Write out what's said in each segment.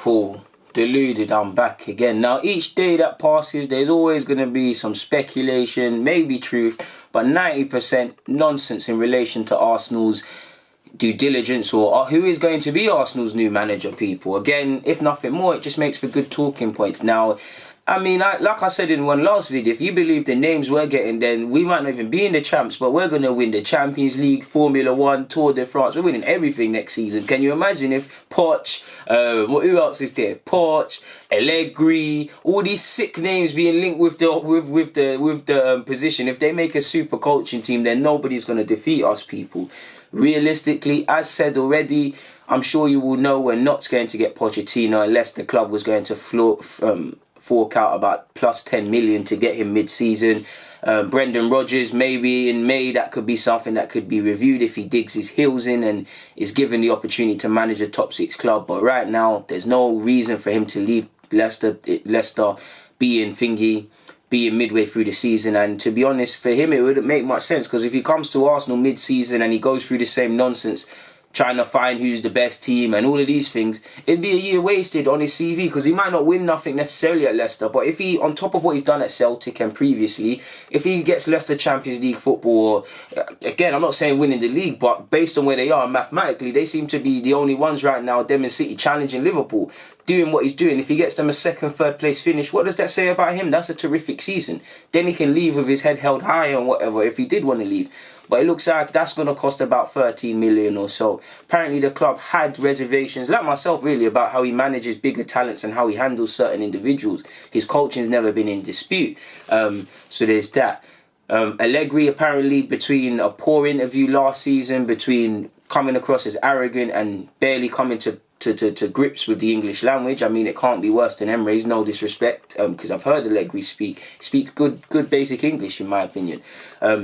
Liverpool, deluded, I'm back again. Now, each day that passes, there's always going to be some speculation, maybe truth, but 90% nonsense in relation to Arsenal's due diligence or who is going to be Arsenal's new manager, people. Again, if nothing more, it just makes for good talking points. Now, I mean, like I said in one last video, if you believe the names we're getting, then we might not even be in the champs, but we're going to win the Champions League, Formula 1, Tour de France. We're winning everything next season. Can you imagine if Poch, who else is there? Poch, Allegri, all these sick names being linked with the position. If they make a super coaching team, then nobody's going to defeat us, people. Realistically, as said already, I'm sure you will know we're not going to get Pochettino unless the club was going to fork out about plus 10 million to get him mid-season. Brendan Rodgers, maybe in May, that could be something that could be reviewed if he digs his heels in and is given the opportunity to manage a top 6 club. But right now, there's no reason for him to leave Leicester being midway through the season. And to be honest, for him, it wouldn't make much sense, because if he comes to Arsenal mid-season and he goes through the same nonsense, trying to find who's the best team and all of these things, it'd be a year wasted on his CV, because he might not win nothing necessarily at Leicester, but if he, on top of what he's done at Celtic and previously, if he gets Leicester Champions League football, again, I'm not saying winning the league, but based on where they are mathematically, they seem to be the only ones right now, them in City, challenging Liverpool, doing what he's doing. If he gets them a second, third place finish, what does that say about him? That's a terrific season. Then he can leave with his head held high and whatever, if he did want to leave. But it looks like that's going to cost about 13 million or so. Apparently the club had reservations, like myself really, about how he manages bigger talents and how he handles certain individuals. His coaching's never been in dispute. So there's that. Allegri, apparently, between a poor interview last season, between coming across as arrogant and barely coming to grips with the English language. I mean, it can't be worse than Emery's, no disrespect, because I've heard Allegri speak good basic English, in my opinion.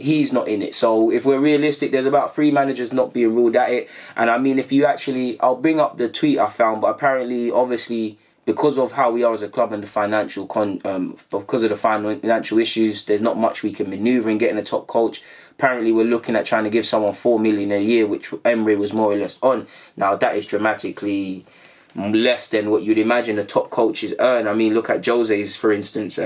He's not in it. So if we're realistic, there's about 3 managers not being ruled at it. And I mean, if you actually, I'll bring up the tweet I found, but apparently, obviously, because of how we are as a club and the financial because of the financial issues, there's not much we can manoeuvre in getting a top coach. Apparently, we're looking at trying to give someone 4 million a year, which Emery was more or less on. Now, that is dramatically less than what you'd imagine the top coaches earn. I mean, look at Jose's, for instance.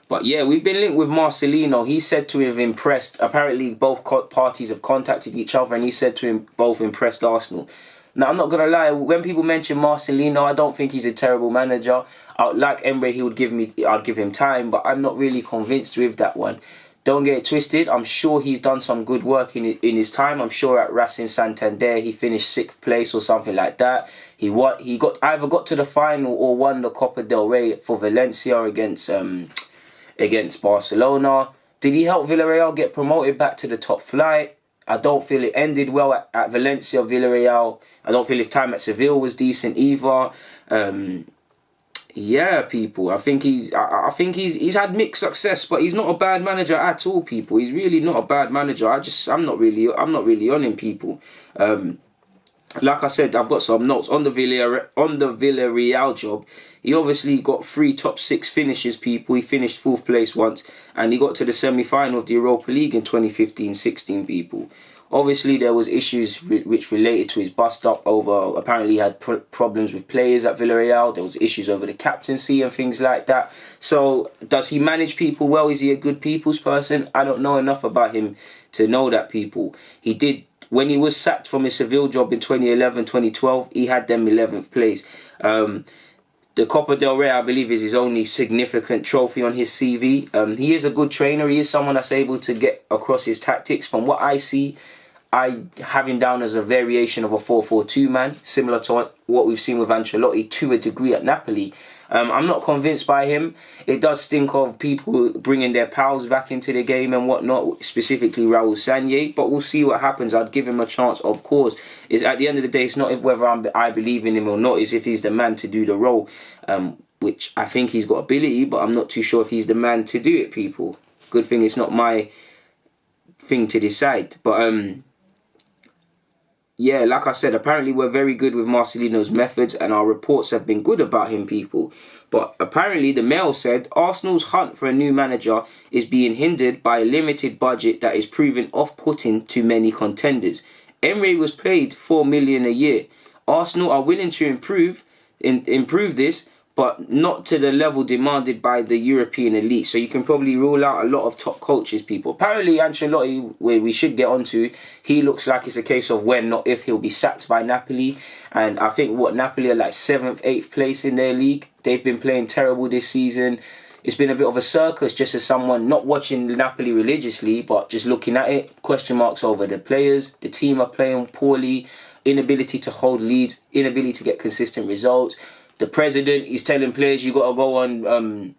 But yeah, we've been linked with Marcelino. He's said to have impressed. Apparently, both parties have contacted each other, and he said to him both impressed Arsenal. Now, I'm not going to lie, when people mention Marcelino, I don't think he's a terrible manager. Like Emery, I'd give him time, but I'm not really convinced with that one. Don't get it twisted. I'm sure he's done some good work in his time. I'm sure at Racing Santander he finished 6th place or something like that. He either got to the final or won the Copa del Rey for Valencia against Barcelona. Did he help Villarreal get promoted back to the top flight? I don't feel it ended well at Valencia, Villarreal. I don't feel his time at Seville was decent either. Yeah, people. I think he's had mixed success, but he's not a bad manager at all, people. He's really not a bad manager. I'm not really on him, people. Like I said, I've got some notes on the Villarreal job. He obviously got 3 top 6 finishes, people. He finished 4th place once, and he got to the semi-final of the Europa League in 2015-16, people. Obviously, there was issues which related to his bust-up over... Apparently, he had problems with players at Villarreal. There was issues over the captaincy and things like that. So, does he manage people well? Is he a good people's person? I don't know enough about him to know that, people. He did... When he was sacked from his Seville job in 2011-2012, he had them 11th place. The Copa del Rey, I believe, is his only significant trophy on his CV. He is a good trainer. He is someone that's able to get across his tactics. From what I see, I have him down as a variation of a 4-4-2 man, similar to what we've seen with Ancelotti to a degree at Napoli. I'm not convinced by him. It does stink of people bringing their pals back into the game and whatnot, specifically Raul Sanllehi, but we'll see what happens. I'd give him a chance, of course. At the end of the day, it's not whether I believe in him or not, it's if he's the man to do the role, which I think he's got ability, but I'm not too sure if he's the man to do it, people. Good thing it's not my thing to decide. But yeah, like I said, apparently we're very good with Marcelino's methods and our reports have been good about him, people. But apparently the Mail said Arsenal's hunt for a new manager is being hindered by a limited budget that is proving off-putting to many contenders. Emery was paid $4 million a year. Arsenal are willing to improve, improve this, but not to the level demanded by the European elite. So you can probably rule out a lot of top coaches, people. Apparently, Ancelotti, where we should get onto, he looks like it's a case of when, not if, he'll be sacked by Napoli. And I think, Napoli are like 7th, 8th place in their league. They've been playing terrible this season. It's been a bit of a circus, just as someone not watching Napoli religiously, but just looking at it. Question marks over the players. The team are playing poorly. Inability to hold leads. Inability to get consistent results. The president is telling players you got to go on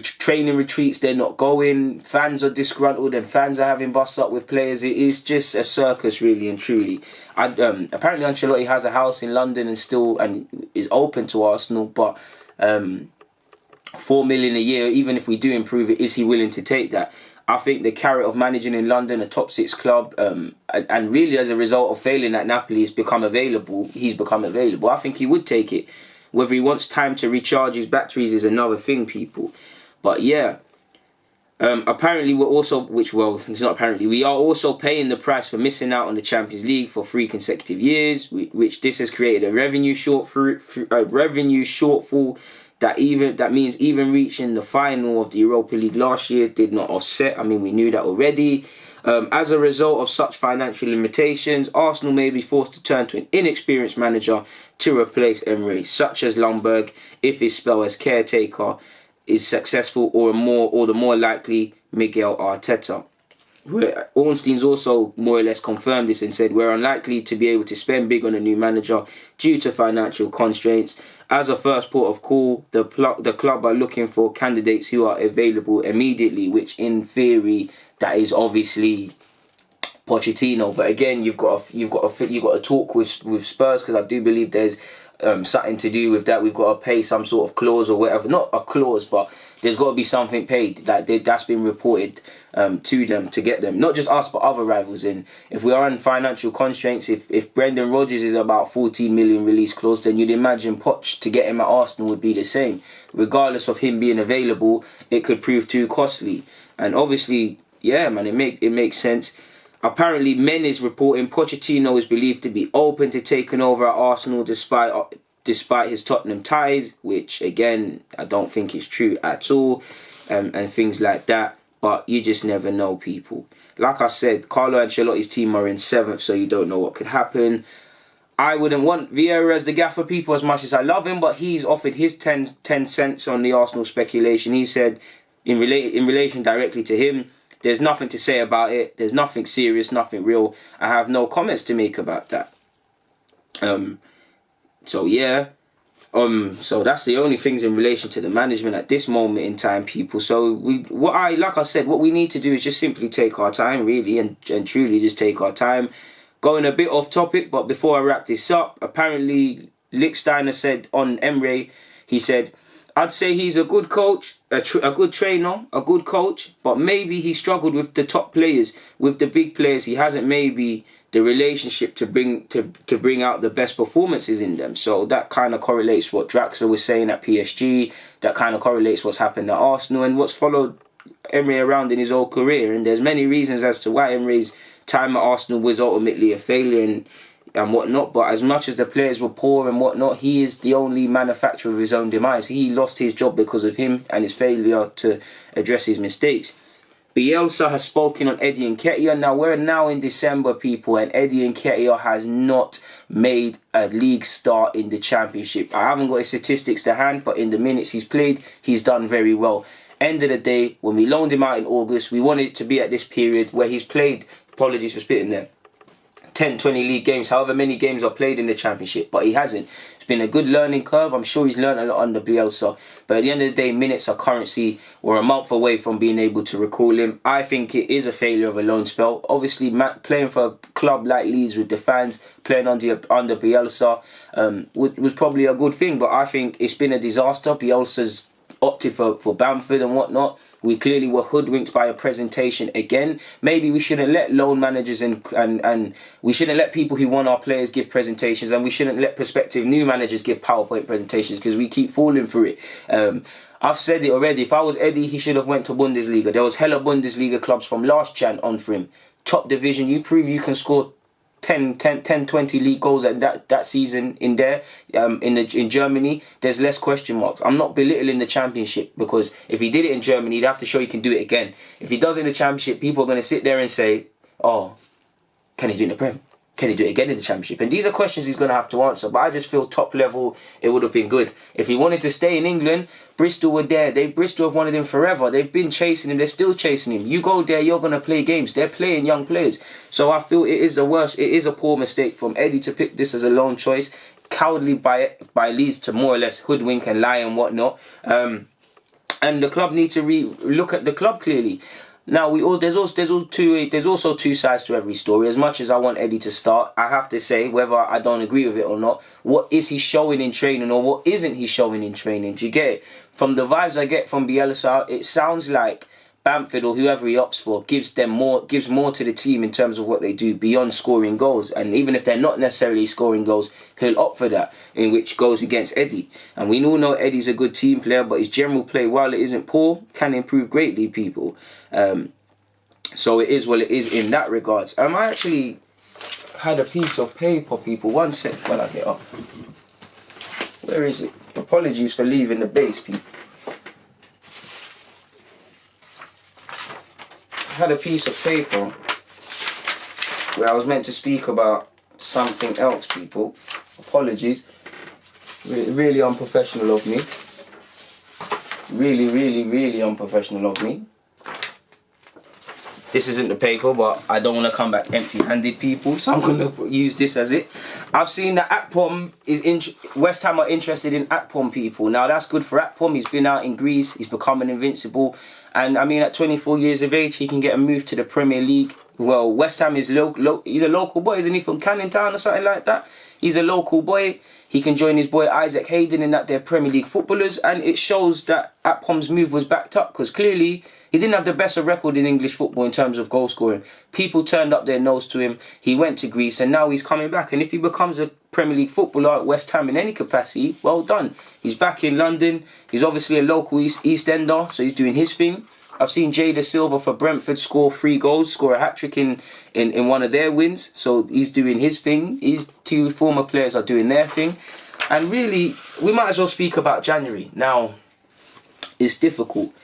training retreats. They're not going. Fans are disgruntled and fans are having busts up with players. It is just a circus, really and truly. Apparently, Ancelotti has a house in London and is open to Arsenal, but 4 million a year, even if we do improve it, is he willing to take that? I think the carrot of managing in London, a top 6 club, and really as a result of failing at Napoli, he's become available. I think he would take it. Whether he wants time to recharge his batteries is another thing, people. But yeah, apparently we are also paying the price for missing out on the Champions League for 3 consecutive years, which this has created a revenue shortfall. That means even reaching the final of the Europa League last year did not offset. I mean, we knew that already. As a result of such financial limitations, Arsenal may be forced to turn to an inexperienced manager to replace Emery, such as Ljungberg, if his spell as caretaker is successful, or the more likely Miguel Arteta. Ornstein's also more or less confirmed this and said, we're unlikely to be able to spend big on a new manager due to financial constraints. As a first port of call, the club are looking for candidates who are available immediately, which in theory, that is obviously Pochettino. But again, you've got to talk with Spurs, because I do believe there's something to do with that. We've got to pay some sort of clause or whatever. Not a clause, but there's got to be something paid that's been reported to them to get them. Not just us, but other rivals in. If we are in financial constraints, if Brendan Rodgers is about 14 million release clause, then you'd imagine Poch to get him at Arsenal would be the same. Regardless of him being available, it could prove too costly. And obviously, yeah, man, it makes sense. Apparently, Men is reporting Pochettino is believed to be open to taking over at Arsenal despite his Tottenham ties, which again I don't think is true at all, and things like that. But you just never know, people. Like I said, Carlo Ancelotti's team are in 7th, so you don't know what could happen. I wouldn't want Vieira as the gaffer, people, as much as I love him, but he's offered his 10 cents on the Arsenal speculation. He said, in relation directly to him, there's nothing to say about it. There's nothing serious, nothing real. I have no comments to make about that. So yeah. So that's the only things in relation to the management at this moment in time, people. So what we need to do is just simply take our time, really, and truly just take our time. Going a bit off topic, but before I wrap this up, apparently Lichtsteiner said on Emery, he said, I'd say he's a good coach, a good trainer, a good coach, but maybe he struggled with the top players, with the big players. He hasn't maybe the relationship to bring out the best performances in them. So that kind of correlates what Draxler was saying at PSG. That kind of correlates what's happened at Arsenal and what's followed Emery around in his whole career. And there's many reasons as to why Emery's time at Arsenal was ultimately a failure and whatnot, but as much as the players were poor and whatnot, he is the only manufacturer of his own demise. He lost his job because of him and his failure to address his mistakes. Bielsa has spoken on Eddie Nketiah. Now, we're now in December, people, and Eddie Nketiah has not made a league start in the Championship. I haven't got his statistics to hand, but in the minutes he's played, he's done very well. End of the day, when we loaned him out in August, we wanted it to be at this period where he's played, apologies for spitting there, 10, 20 league games, however many games are played in the Championship, but he hasn't. It's been a good learning curve. I'm sure he's learned a lot under Bielsa, but at the end of the day, minutes are currency. We're a month away from being able to recall him. I think it is a failure of a loan spell. Obviously, playing for a club like Leeds with the fans, playing under Bielsa was probably a good thing, but I think it's been a disaster. Bielsa's opted for Bamford and whatnot. We clearly were hoodwinked by a presentation again. Maybe we shouldn't let loan managers and we shouldn't let people who want our players give presentations, and we shouldn't let prospective new managers give PowerPoint presentations, because we keep falling for it. I've said it already. If I was Eddie, he should have went to Bundesliga. There was hella Bundesliga clubs from last Jan on for him. Top division, you prove you can score 10, 20 league goals at that season in there, in Germany, there's less question marks. I'm not belittling the Championship, because if he did it in Germany, he'd have to show he can do it again. If he does it in the Championship, people are going to sit there and say, oh, can he do it in the Prem? Can he do it again in the Championship? And these are questions he's going to have to answer. But I just feel top level, it would have been good. If he wanted to stay in England, Bristol were there. Bristol have wanted him forever. They've been chasing him. They're still chasing him. You go there, you're going to play games. They're playing young players. So I feel it is the worst. It is a poor mistake from Eddie to pick this as a loan choice. Cowardly by Leeds to more or less hoodwink and lie and whatnot. And the club need to look at the club clearly. Now there's also two sides to every story. As much as I want Eddie to start, I have to say, whether I don't agree with it or not, what is he showing in training or what isn't he showing in training? Do you get it? From the vibes I get from Bielsa, it sounds like Bamford or whoever he opts for gives more to the team in terms of what they do beyond scoring goals. And even if they're not necessarily scoring goals, he'll opt for that, in which goes against Eddie. And we all know Eddie's a good team player, but his general play, while it isn't poor, can improve greatly, people. So it is what it is in that regards. I actually had a piece of paper, people. One sec while I get up. Where is it? Apologies for leaving the base, people. I had a piece of paper where I was meant to speak about something else, people. Apologies. Really unprofessional of me. Really unprofessional of me. This isn't the paper, but I don't want to come back empty-handed, people, so I'm going to use this as it. I've seen that Akpom West Ham are interested in Akpom, people. Now, that's good for Akpom. He's been out in Greece. He's becoming invincible. And, I mean, at 24 years of age, he can get a move to the Premier League. Well, West Ham is he's a local boy, isn't he, from Canning Town or something like that? He's a local boy. He can join his boy Isaac Hayden in that they're Premier League footballers. And it shows that Akpom's move was backed up, because clearly he didn't have the best of record in English football in terms of goal scoring. People turned up their nose to him. He went to Greece and now he's coming back. And if he becomes a Premier League footballer at West Ham in any capacity, well done. He's back in London. He's obviously a local East Ender, so he's doing his thing. I've seen Jada Silva for Brentford score 3 goals, score a hat-trick in one of their wins. So he's doing his thing. These two former players are doing their thing. And really, we might as well speak about January. Now, it's difficult.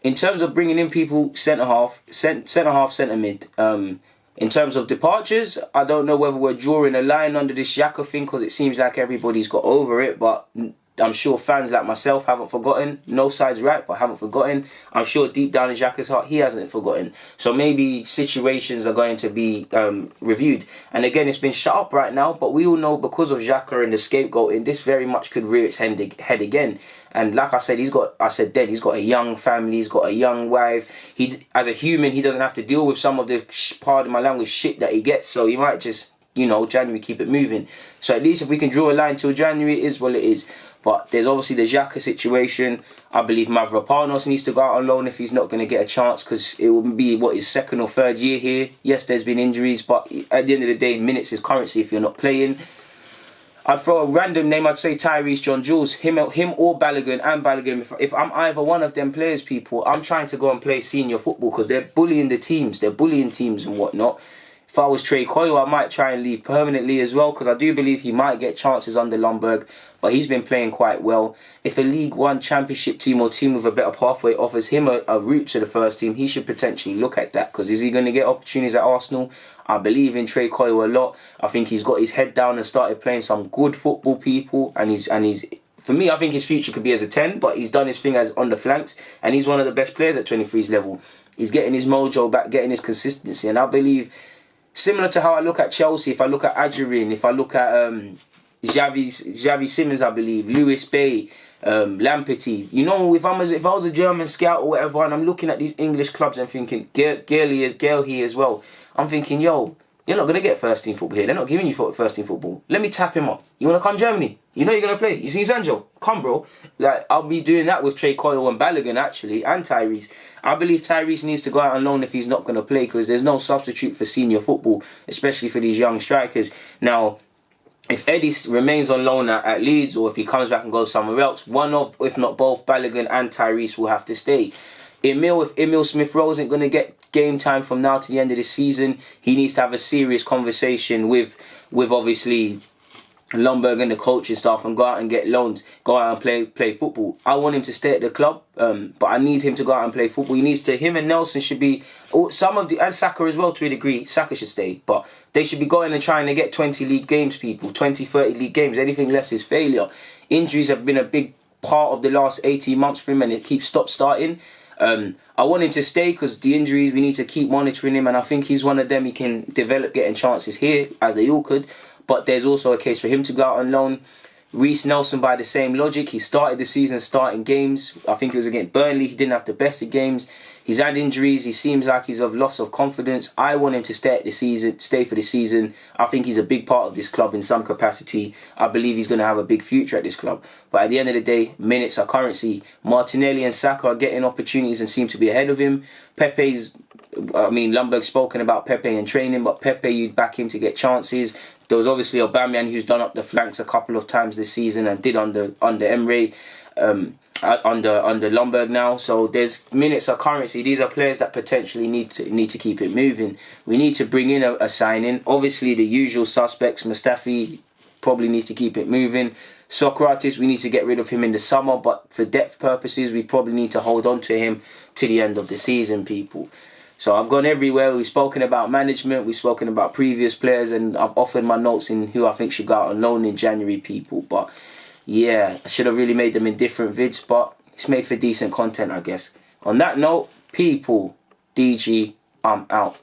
In terms of bringing in people, centre-half, centre-mid. In terms of departures, I don't know whether we're drawing a line under this Xhaka thing, because it seems like everybody's got over it, but I'm sure fans like myself haven't forgotten. No side's right, but haven't forgotten. I'm sure deep down in Xhaka's heart, he hasn't forgotten. So maybe situations are going to be reviewed. And again, it's been shut up right now, but we all know because of Xhaka and the scapegoating, this very much could rear its head again. And like I said, he's got a young family, he's got a young wife. As a human, he doesn't have to deal with some of the, pardon my language, shit that he gets. So he might just, January, keep it moving. So at least if we can draw a line till January, it is what it is. But there's obviously the Xhaka situation. I believe Mavropanos needs to go out on loan if he's not going to get a chance, because it will be, his second or third year here. Yes, there's been injuries, but at the end of the day, minutes is currency if you're not playing. I'd throw a random name, I'd say Tyrese John-Jules, him or Balogun, and Balogun. If I'm either one of them players, people, I'm trying to go and play senior football, because they're bullying the teams. They're bullying teams and whatnot. If I was Trey Coyle, I might try and leave permanently as well, because I do believe he might get chances under Ljungberg, but he's been playing quite well. If a League One Championship team or team with a better pathway offers him a route to the first team, he should potentially look at that, because is he going to get opportunities at Arsenal? I believe in Trey Coyle a lot. I think he's got his head down and started playing some good football, people, and he's for me, I think his future could be as a 10, but he's done his thing as on the flanks, and he's one of the best players at 23's level. He's getting his mojo back, getting his consistency, and I believe, similar to how I look at Chelsea, if I look at Adjerin, if I look at Xavi Simons, I believe, Lewis Bay, Lamperty. If I was a German scout or whatever, and I'm looking at these English clubs and thinking, Gale here as well, I'm thinking, yo, you're not going to get first team football here. They're not giving you first team football. Let me tap him up. You want to come Germany? You know you're going to play. You seen Sancho? Come, bro. I'll be doing that with Trey Coyle and Balogun, actually, and Tyrese. I believe Tyrese needs to go out on loan if he's not going to play, because there's no substitute for senior football, especially for these young strikers. Now, if Eddie remains on loan at Leeds, or if he comes back and goes somewhere else, one of, if not both, Balogun and Tyrese will have to stay. If Emil Smith-Rowe isn't going to get game time from now to the end of the seaon, he needs to have a serious conversation with obviously Ljungberg and the coaching staff and go out and get loans, go out and play football. I want him to stay at the club, but I need him to go out and play football. Him and Nelson should be, and Saka as well to a degree. Saka should stay, but they should be going and trying to get 20 league games, people, 20, 30 league games. Anything less is failure. Injuries have been a big part of the last 18 months for him, and it keeps stop-starting. I want him to stay because the injuries, we need to keep monitoring him, and I think he's one of them. He can develop getting chances here, as they all could. But there's also a case for him to go out on loan. Reece Nelson, by the same logic, he started the season starting games. I think it was against Burnley. He didn't have the best of games. He's had injuries. He seems like he's of loss of confidence. I want him to stay for the season. I think he's a big part of this club in some capacity. I believe he's going to have a big future at this club. But at the end of the day, minutes are currency. Martinelli and Saka are getting opportunities and seem to be ahead of him. Ljungberg's spoken about Pepe in training, but Pepe, you'd back him to get chances. There was obviously Aubameyang, who's done up the flanks a couple of times this season and did under EMERY, under Ljungberg now. So there's minutes are currency. These are players that potentially need to keep it moving. We need to bring in a signing. Obviously, the usual suspects. Mustafi probably needs to keep it moving. Socrates, we need to get rid of him in the summer, but for depth purposes, we probably need to hold on to him to the end of the season, people. So I've gone everywhere. We've spoken about management, we've spoken about previous players, and I've offered my notes in who I think should go out on loan in January, people. But yeah, I should have really made them in different vids, but it's made for decent content, I guess. On that note, people, DG, I'm out.